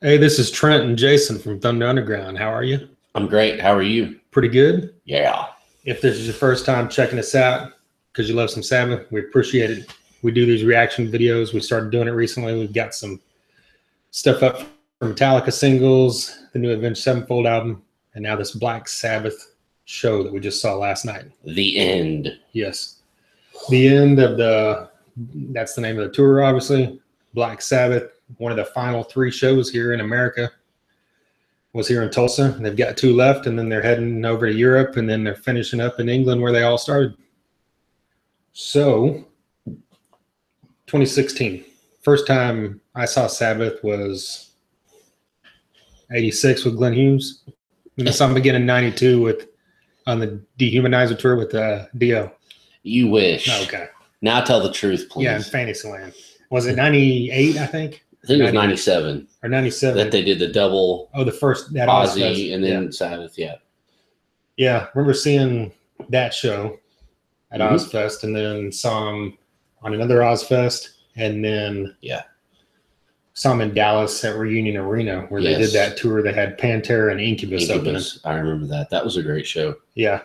Hey, this is Trent and Jason from Thunder Underground. How are you? I'm great. How are you? Pretty good. Yeah. If this is your first time checking us out because you love some Sabbath, we appreciate it. We do these reaction videos. We started doing it recently. We've got some stuff up from Metallica singles, the new Avenged Sevenfold album, and now this Black Sabbath show that we just saw last night. The end. Yes. The end of that's the name of the tour, obviously. Black Sabbath, one of the final 3 shows here in America. Was here in Tulsa. They've got 2 left, and then they're heading over to Europe, and then they're finishing up in England where they all started. So, 2016. First time I saw Sabbath was 86 with Glenn Hughes. And I saw him again in 92 on the Dehumanizer tour with Dio. You wish. Okay. Now tell the truth, please. Yeah, in Fantasyland. Was it 98, I think? I think it was 97. Or 97. That they did the double the first, that Ozzy and then Sabbath, yeah. Yeah, I remember seeing that show at Ozfest, and then saw him on another Ozfest, and then saw him in Dallas at Reunion Arena where they did that tour. They had Pantera and Incubus opening. I remember that. That was a great show. Yeah.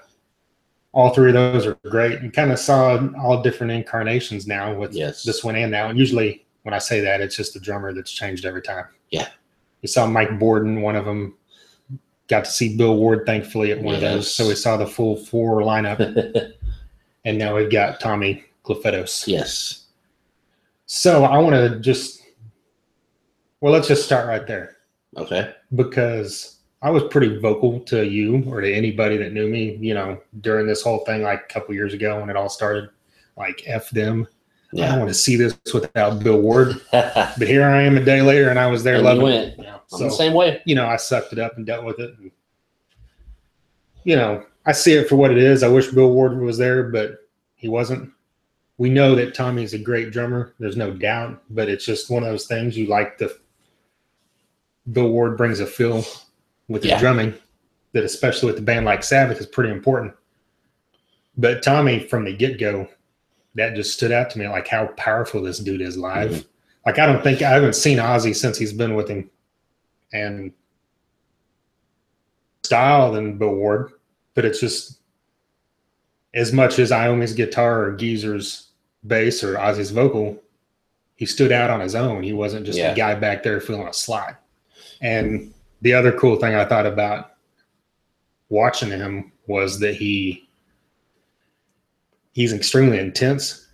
All 3 of those are great. And kind of saw all different incarnations now with this one and that one. Usually when I say that, it's just the drummer that's changed every time. Yeah. We saw Mike Borden, one of them. Got to see Bill Ward, thankfully, at one of those. So we saw the full 4 lineup. And now we've got Tommy Clufetos. Yes. So I want to let's just start right there. Okay. Because I was pretty vocal to you or to anybody that knew me, during this whole thing, like a couple years ago when it all started, like F them. Yeah. I don't want to see this without Bill Ward. But here I am a day later, and I was there loving it. I'm the same way. I sucked it up and dealt with it. And, I see it for what it is. I wish Bill Ward was there, but he wasn't. We know that Tommy's a great drummer. There's no doubt. But it's just one of those things you like Bill Ward brings a feel with his drumming that, especially with the band like Sabbath, is pretty important. But Tommy, from the get-go, that just stood out to me, like how powerful this dude is live. Mm-hmm. Like I haven't seen Ozzy since he's been with him, and style than Bill Ward, but it's just as much as Iommi's guitar or Geezer's bass or Ozzy's vocal, he stood out on his own. He wasn't just a guy back there feeling a slide. And the other cool thing I thought about watching him was that he's extremely intense,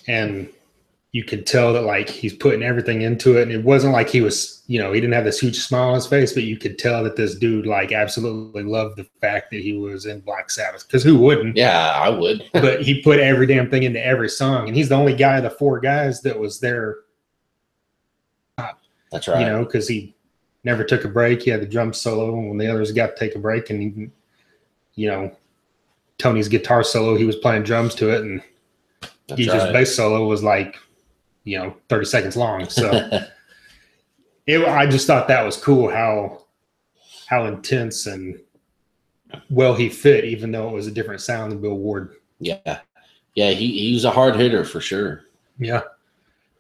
and you could tell that like he's putting everything into it. And it wasn't like he was, he didn't have this huge smile on his face, but you could tell that this dude like absolutely loved the fact that he was in Black Sabbath. Because who wouldn't? Yeah, I would. But he put every damn thing into every song, and he's the only guy of the 4 guys that was there. That's right. Because he never took a break. He had the drum solo when the others got to take a break, and Tony's guitar solo, he was playing drums to it, and Geezer's bass solo was like 30 seconds long. So I just thought that was cool how intense and well he fit, even though it was a different sound than Bill Ward. Yeah he was a hard hitter for sure. Yeah.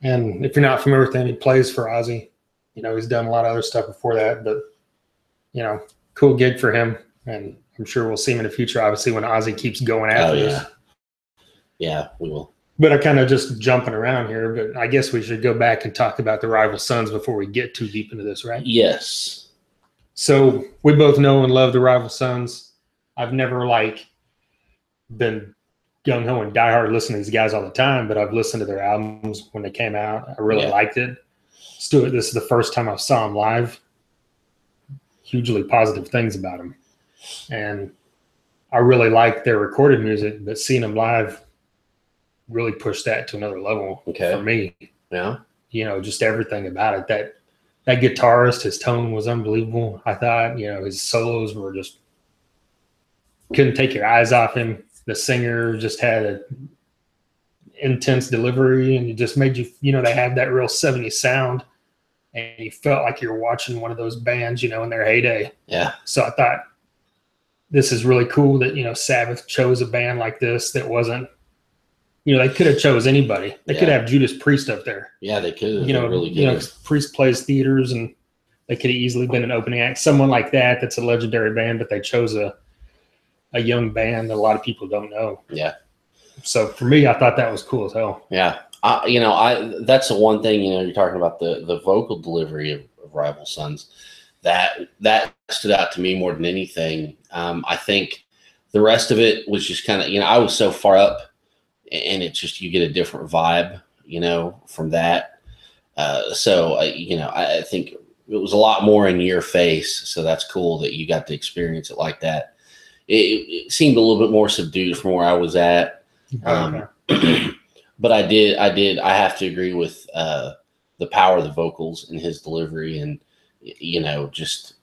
And if you're not familiar with him, he plays for Ozzy. He's done a lot of other stuff before that, but cool gig for him, and I'm sure we'll see him in the future, obviously, when Ozzy keeps going after this. Yeah, we will. But I kind of just jumping around here, but I guess we should go back and talk about the Rival Sons before we get too deep into this, right? Yes. So we both know and love the Rival Sons. I've never been gung-ho and diehard listening to these guys all the time, but I've listened to their albums when they came out. I really liked it. Stuart, this is the first time I saw them live. Hugely positive things about them. And I really like their recorded music, but seeing them live really pushed that to another level for me. Yeah. Just everything about it. That guitarist, his tone was unbelievable. I thought, his solos were just, couldn't take your eyes off him. The singer just had an intense delivery, and it just made you, they had that real 70s sound, and you felt like you were watching one of those bands, in their heyday. Yeah. So I thought this is really cool that, Sabbath chose a band like this that wasn't, they could have chose anybody. They could have Judas Priest up there. Yeah, they could. Priest plays theaters, and They could have easily been an opening act. Someone like that, that's a legendary band, but they chose a young band that a lot of people don't know. Yeah. So for me, I thought that was cool as hell. Yeah. That's the one thing, you're talking about the vocal delivery of Rival Sons. That stood out to me more than anything. I think the rest of it was just kind of, I was so far up, and it's just, you get a different vibe, from that. I think it was a lot more in your face. So that's cool that you got to experience it like that. It seemed a little bit more subdued from where I was at. But I have to agree with the power of the vocals and his delivery, and just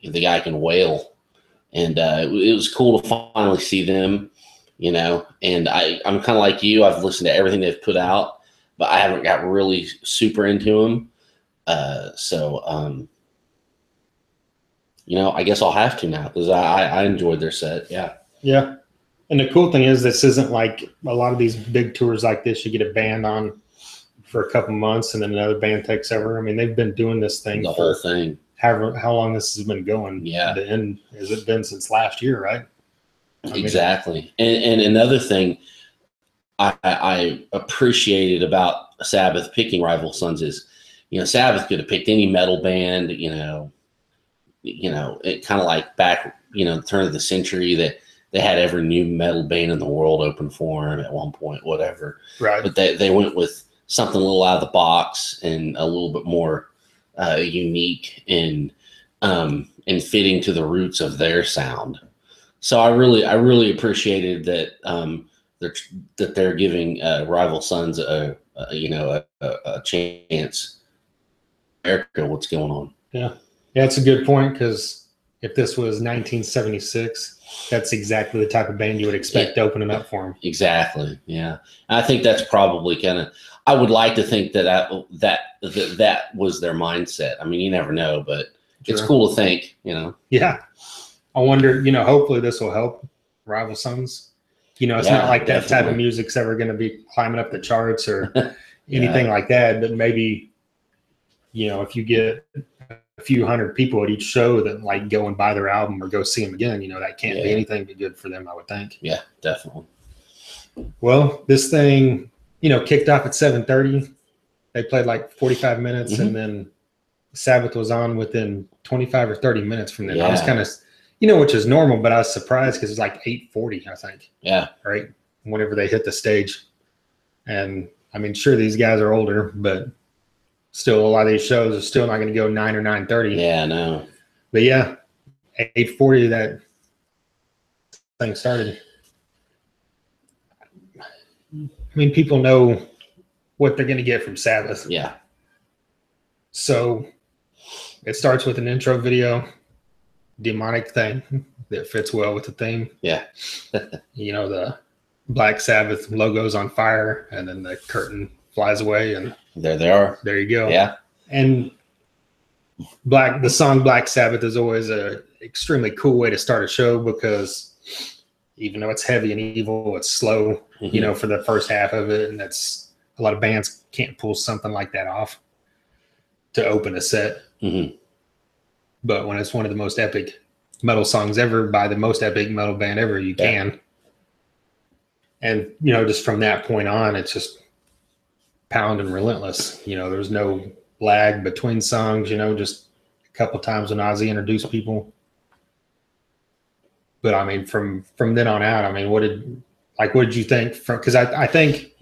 the guy can wail, and it was cool to finally see them, and I'm kind of like you. I've listened to everything they've put out, but I haven't got really super into them. I guess I'll have to now, because I enjoyed their set. Yeah. Yeah. And the cool thing is, this isn't like a lot of these big tours like this. You get a band on for a couple months, and then another band takes over. I mean, they've been doing this thing The whole thing. How long this has been going. Yeah. The end, has it been since last year, right? Exactly. And another thing I appreciated about Sabbath picking Rival Sons is, Sabbath could have picked any metal band, it kind of like back, the turn of the century, that they had every new metal band in the world open for them at one point, whatever. Right. But they went with something a little out of the box and a little bit more unique and fitting to the roots of their sound. So I really appreciated that they're giving Rival Sons a chance. Erica, what's going on? Yeah, it's a good point, because if this was 1976, that's exactly the type of band you would expect opening up for them. Exactly. Yeah, and I think that's probably kind of. I would like to think that was their mindset. I mean, you never know, but it's cool to think. Yeah, I wonder. Hopefully this will help Rival Sons. It's not like that type of music's ever going to be climbing up the charts or anything like that. But maybe, if you get a few hundred people at each show that like go and buy their album or go see them again, that can't be anything but good for them, I would think. Yeah, definitely. Well, this thing, kicked off at 7:30. They played like 45 minutes, and then Sabbath was on within 25 or 30 minutes from them. I was kind of, which is normal, but I was surprised because it's like 8:40, I think. Yeah. Right. Whenever they hit the stage. And I mean, sure, these guys are older, but still a lot of these shows are still not going to go 9 or 9:30. Yeah, no. But yeah, 8:40, that thing started. I mean, people know what they're going to get from Sabbath. Yeah. So it starts with an intro video, demonic thing that fits well with the theme. Yeah. The Black Sabbath logo's on fire, and then the curtain flies away, and there they are. There you go. Yeah. And the song Black Sabbath is always a extremely cool way to start a show, because even though it's heavy and evil, it's slow, for the first half of it. And that's, a lot of bands can't pull something like that off to open a set. Mm-hmm. But when it's one of the most epic metal songs ever by the most epic metal band ever, you can. And, just from that point on, it's just pound and relentless. There's no lag between songs, just a couple times when Ozzy introduced people. But I mean, from then on out, I mean, what did you think? Because I think,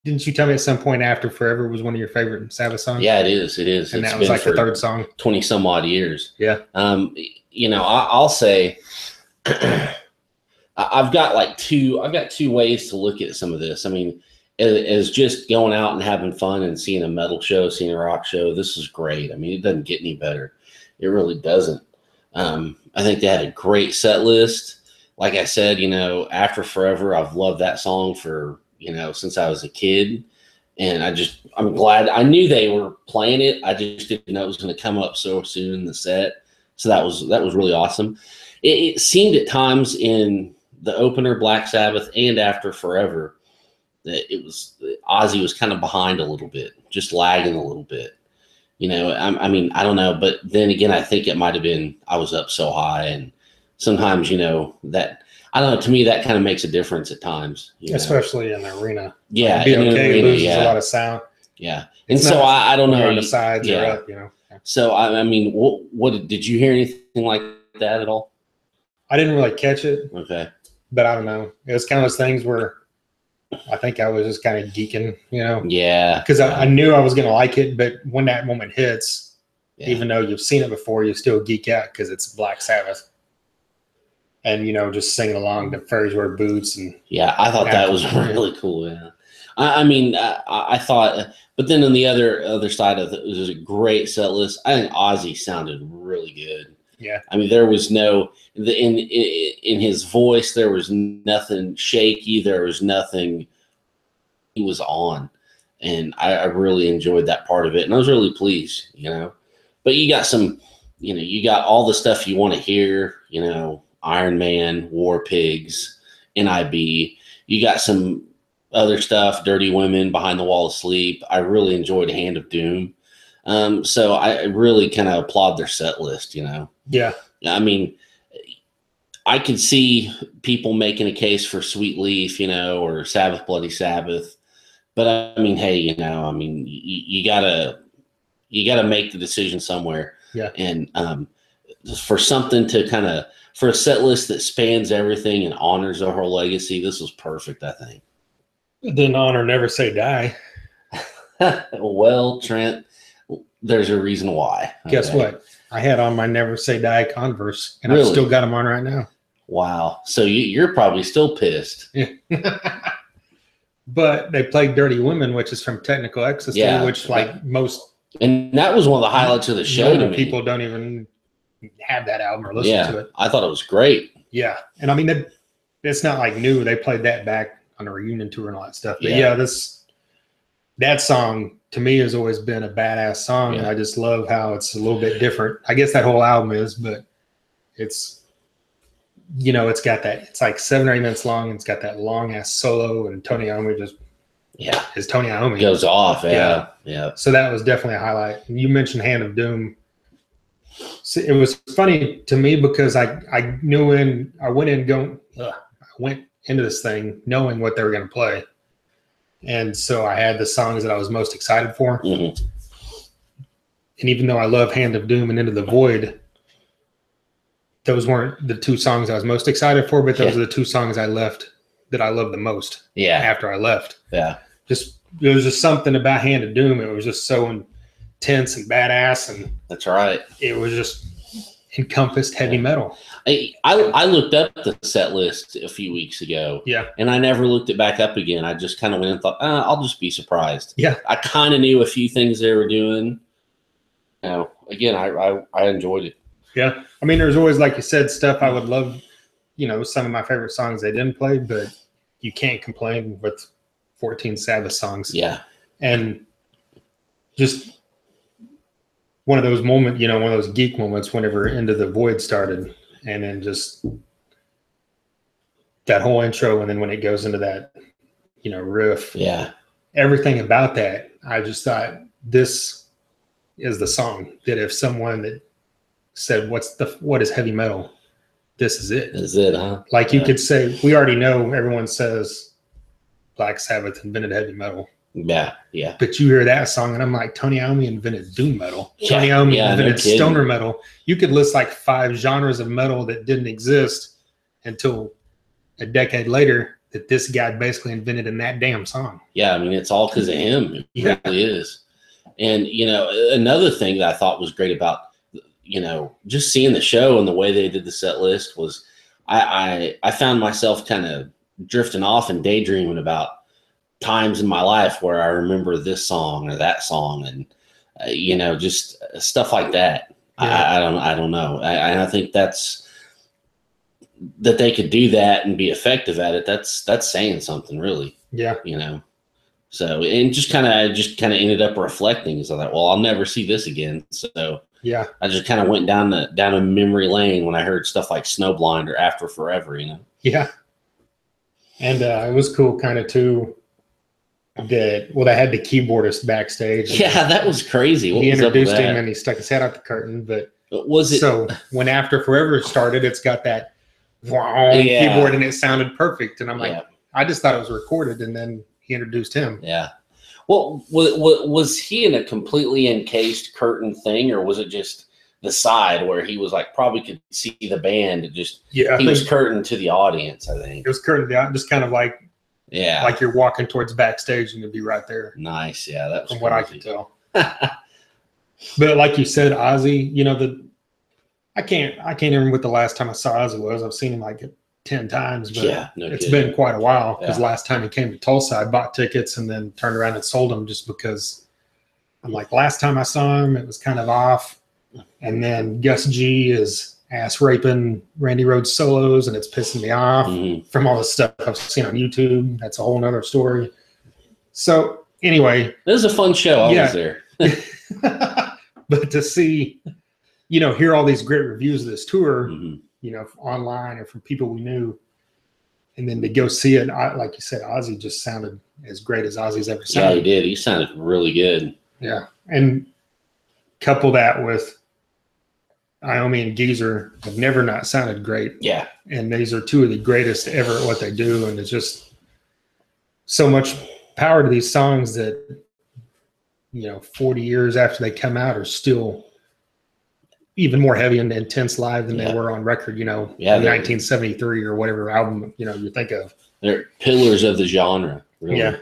didn't you tell me at some point after Forever was one of your favorite Sabbath songs? Yeah, it is. It is. And that was like the third song. 20 some odd years. Yeah. I'll say I've got two ways to look at some of this. I mean, as just going out and having fun and seeing a metal show, seeing a rock show, this is great. I mean, it doesn't get any better. It really doesn't. I think they had a great set list. Like I said, After Forever, I've loved that song for, since I was a kid. And I'm glad. I knew they were playing it. I just didn't know it was going to come up so soon in the set. So that was really awesome. It seemed at times in the opener, Black Sabbath, and After Forever, that Ozzy was kind of behind a little bit, just lagging a little bit. You know, I mean, I don't know, but then again, I think it might have been I was up so high, and sometimes, you know, that I don't know. To me, that kind of makes a difference at times, you know? Especially in the arena. Yeah, Like, in an BOK arena, loses a yeah, lot of sound. yeah. And It's so not I don't when you're know. on the sides or Yeah. up, you know. So I mean, what did you hear anything like that at all? I didn't really catch it, Okay. but I don't know. It was kind of those things where I think I was just kind of geeking, you know, Yeah. because I knew I was going to like it. But when that moment hits, Yeah. even though you've seen it before, you still geek out because it's Black Sabbath. And, you know, just singing along the fairies wear boots. And Yeah, I thought that was really cool. Yeah. I mean, I thought, but then on the other side of it, it was a great set list. I think Ozzy sounded really good. yeah, I mean, there was no in his voice. There was nothing shaky. There was nothing. He was on, and I really enjoyed that part of it, and I was really pleased. You know, but you got some, you know, you got all the stuff you want to hear. You know, Iron Man, War Pigs, NIB. You got some other stuff, Dirty Women, Behind the Wall of Sleep. I really enjoyed Hand of Doom. So I really kind of applaud their set list. You know. yeah. I mean, I could see people making a case for Sweet Leaf, you know, or Sabbath Bloody Sabbath. But I mean, hey, you know, I mean, you gotta make the decision somewhere. Yeah. And for something to kind of for a set list that spans everything and honors our whole legacy, this was perfect, I think. Then honor Never Say Die. Well, Trent, there's a reason why. Guess what? I had on my Never Say Die Converse, and Really? I've still got them on right now. Wow. So you're probably still pissed. Yeah. But they played Dirty Women, which is from Technical Ecstasy, which like most. And that was one of the highlights of the show to me. People don't even have that album or listen to it. I thought it was great. Yeah. And I mean, it's not like new. They played that back on a reunion tour and all that stuff. But that song to me has always been a badass song. Yeah. I just love how it's a little bit different. I guess that whole album is, but it's, you know, it's got that, it's like 7 or 8 minutes long. And it's got that long ass solo, and Tony Iommi just, is Tony Iommi. Goes off. Yeah. So that was definitely a highlight. And you mentioned Hand of Doom. So it was funny to me because I went into this thing knowing what they were going to play. And so I had the songs that I was most excited for. Mm-hmm. And even though I love Hand of Doom and Into the Void, those weren't the 2 songs I was most excited for, but those are the 2 songs I left that I loved the most. Yeah. After I left. Yeah. There was just something about Hand of Doom. It was just so intense and badass, and that's right. It was just encompassed heavy metal. I looked up the set list a few weeks ago. Yeah. And I never looked it back up again. I just kind of went and thought, I'll just be surprised. Yeah. I kind of knew a few things they were doing. You know, again, I enjoyed it. Yeah. I mean, there's always, like you said, stuff I would love, you know, some of my favorite songs they didn't play, but you can't complain with 14 Sabbath songs. Yeah. And just one of those moments, you know, one of those geek moments whenever Into the Void started, and then just that whole intro, and then when it goes into that, you know, riff. Yeah. Everything about that, I just thought this is the song that if someone that said, what is heavy metal? This is it. This is it, huh? Like you could say, we already know everyone says Black Sabbath invented heavy metal. Yeah, yeah. But you hear that song, and I'm like, Tony Iommi invented doom metal. Tony Iommi invented stoner metal. You could list like 5 genres of metal that didn't exist until a decade later that this guy basically invented in that damn song. Yeah, I mean, it's all because of him. It really is. And, you know, another thing that I thought was great about, you know, just seeing the show and the way they did the set list was I found myself kind of drifting off and daydreaming about times in my life where I remember this song or that song, and you know, just stuff like that. I don't know. I think that's that they could do that and be effective at it. That's saying something, really. Yeah. You know. So and just kind of ended up reflecting. So I thought, well, I'll never see this again. So yeah, I just kind of went down a memory lane when I heard stuff like Snowblind or After Forever. You know. Yeah. And it was cool, kind of too. that, well, they had the keyboardist backstage. Yeah, that was crazy. What he was up with introduced him that? and he stuck his head out the curtain. But Was it? so when After Forever started, it's got that keyboard and it sounded perfect. And I'm like, I just thought it was recorded. And then he introduced him. Yeah. Well, was he in a completely encased curtain thing, or was it just the side where he was like probably could see the band? It just he was curtained to the audience. I think it was curtained out, just kind of like like you're walking towards backstage and you'd be right there. Nice, yeah, that was from what I could tell. But like you said, Ozzy, you know I can't remember what the last time I saw Ozzy was. I've seen him like 10 times, but it's been quite a while because last time he came to Tulsa, I bought tickets and then turned around and sold them just because I'm like, last time I saw him, it was kind of off. And then Gus G is ass raping Randy Rhoads solos, and it's pissing me off from all the stuff I've seen on YouTube. That's a whole nother story. So anyway, it was a fun show. I was there. But to see, hear all these great reviews of this tour, online or from people we knew, and then to go see it, like you said, Ozzy just sounded as great as Ozzy's ever sounded. Yeah, he did. He sounded really good. Yeah, and couple that with Iommi and Geezer have never not sounded great. Yeah. And these are two of the greatest ever at what they do. And it's just so much power to these songs that, 40 years after they come out are still even more heavy and intense live than they were on record, in 1973 or whatever album, you think of. They're pillars of the genre. Really. Yeah.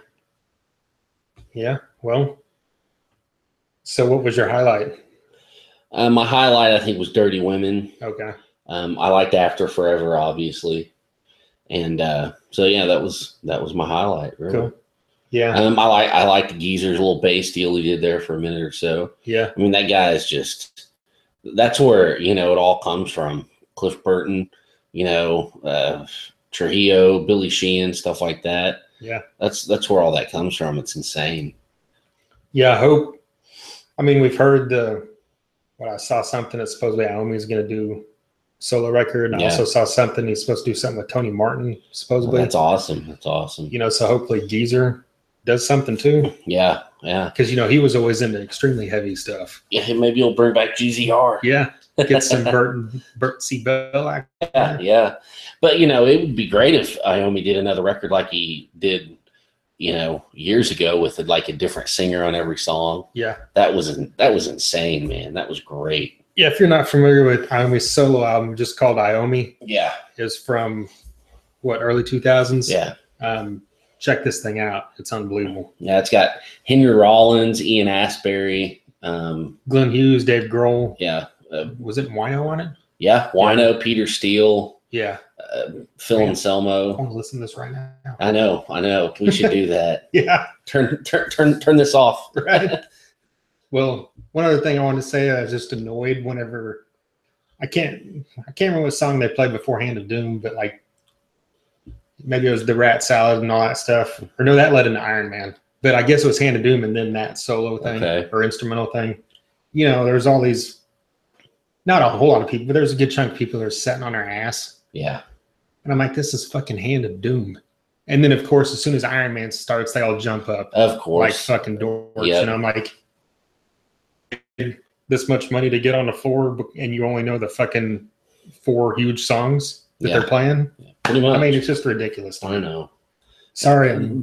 Yeah. Well, so what was your highlight? My highlight, I think, was Dirty Women. Okay. I liked After Forever, obviously. And so, yeah, that was my highlight, really. Cool. Yeah. I like the Geezer's little bass deal he did there for a minute or so. Yeah. I mean, that guy is just, that's where, it all comes from. Cliff Burton, Trujillo, Billy Sheehan, stuff like that. Yeah. That's where all that comes from. It's insane. Yeah, we've heard what I saw something that supposedly Iommi is going to do solo record. And I also saw something he's supposed to do something with Tony Martin, supposedly. That's awesome. That's awesome. So hopefully Geezer does something too. Yeah, yeah. Because, he was always into extremely heavy stuff. Yeah, maybe he'll bring back GZR. Yeah, get some Burt C. Bell. Yeah. But, it would be great if Iommi did another record like he did, years ago with like a different singer on every song. Yeah. That was insane, man. That was great. Yeah, if you're not familiar with Iommi's solo album, just called Iommi. Yeah. Is from early 2000s? Yeah. Check this thing out. It's unbelievable. Yeah, it's got Henry Rollins, Ian Astbury, Glenn Hughes, Dave Grohl. Yeah. Was it Wino on it? Yeah, Wino, Peter Steele. Yeah. Phil Anselmo. I want to listen to this right now. I know. We should do that. Yeah. Turn this off. Right. Well, one other thing I wanted to say, I was just annoyed whenever I can't remember what song they played before Hand of Doom, but like maybe it was the Rat Salad and all that stuff. Or no, that led into Iron Man. But I guess it was Hand of Doom and then that solo thing or instrumental thing. There's all these, not a whole lot of people, but there's a good chunk of people that are sitting on their ass. Yeah. And I'm like, this is fucking Hand of Doom. And then, of course, as soon as Iron Man starts, they all jump up. Of course. Like fucking dorks. Yep. And I'm like, this much money to get on the floor and you only know the fucking 4 huge songs that they're playing? Yeah, pretty much. I mean, it's just ridiculous. I know. Sorry. I know.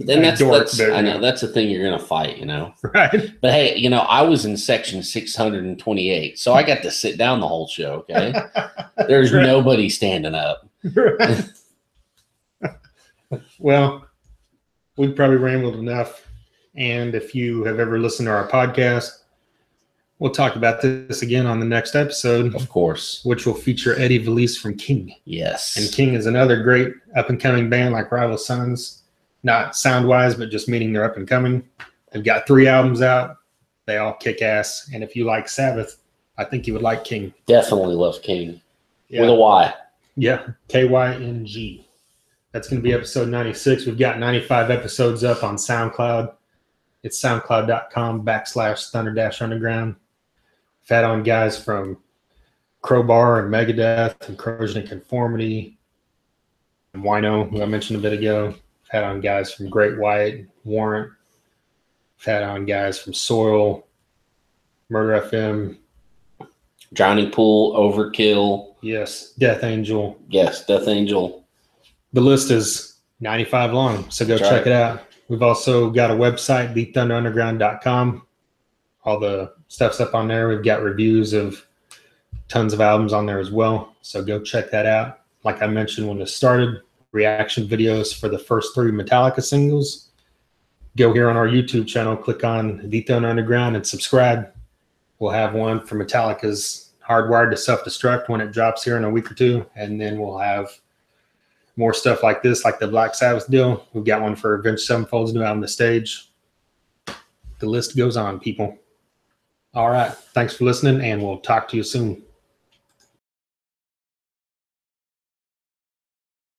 That's the thing you're going to fight, Right. But hey, I was in section 628, so I got to sit down the whole show, okay? There's nobody standing up. Right. Well, we've probably rambled enough. And if you have ever listened to our podcast, we'll talk about this again on the next episode. Of course. Which will feature Eddie Valise from King. Yes. And King is another great up-and-coming band like Rival Sons. Not sound-wise, but just meaning they're up-and-coming. They've got 3 albums out. They all kick ass. And if you like Sabbath, I think you would like King. Definitely love King. Yeah. With a Y. Yeah. KYNG. That's going to be episode 96. We've got 95 episodes up on SoundCloud. It's soundcloud.com/Thunder-Underground. We've had on guys from Crowbar and Megadeth and Corrosion and Conformity and Wino, who I mentioned a bit ago. We've had on guys from Great White, Warrant, We've had on guys from Soil, Murder FM. Drowning Pool, Overkill. Yes. Death Angel. Yes, Death Angel. The list is 95 long, so go check it out. We've also got a website, thethunderunderground.com. All the stuff's up on there. We've got reviews of tons of albums on there as well, so go check that out. Like I mentioned when this started, reaction videos for the first 3 Metallica singles. Go here on our YouTube channel, click on The Thunder Underground and subscribe. We'll have one for Metallica's Hardwired to Self-Destruct when it drops here in a week or 2, and then we'll have more stuff like this, like the Black Sabbath deal. We've got one for Avenged Sevenfold's new album, The Stage. The list goes on, people. All right. Thanks for listening, and we'll talk to you soon.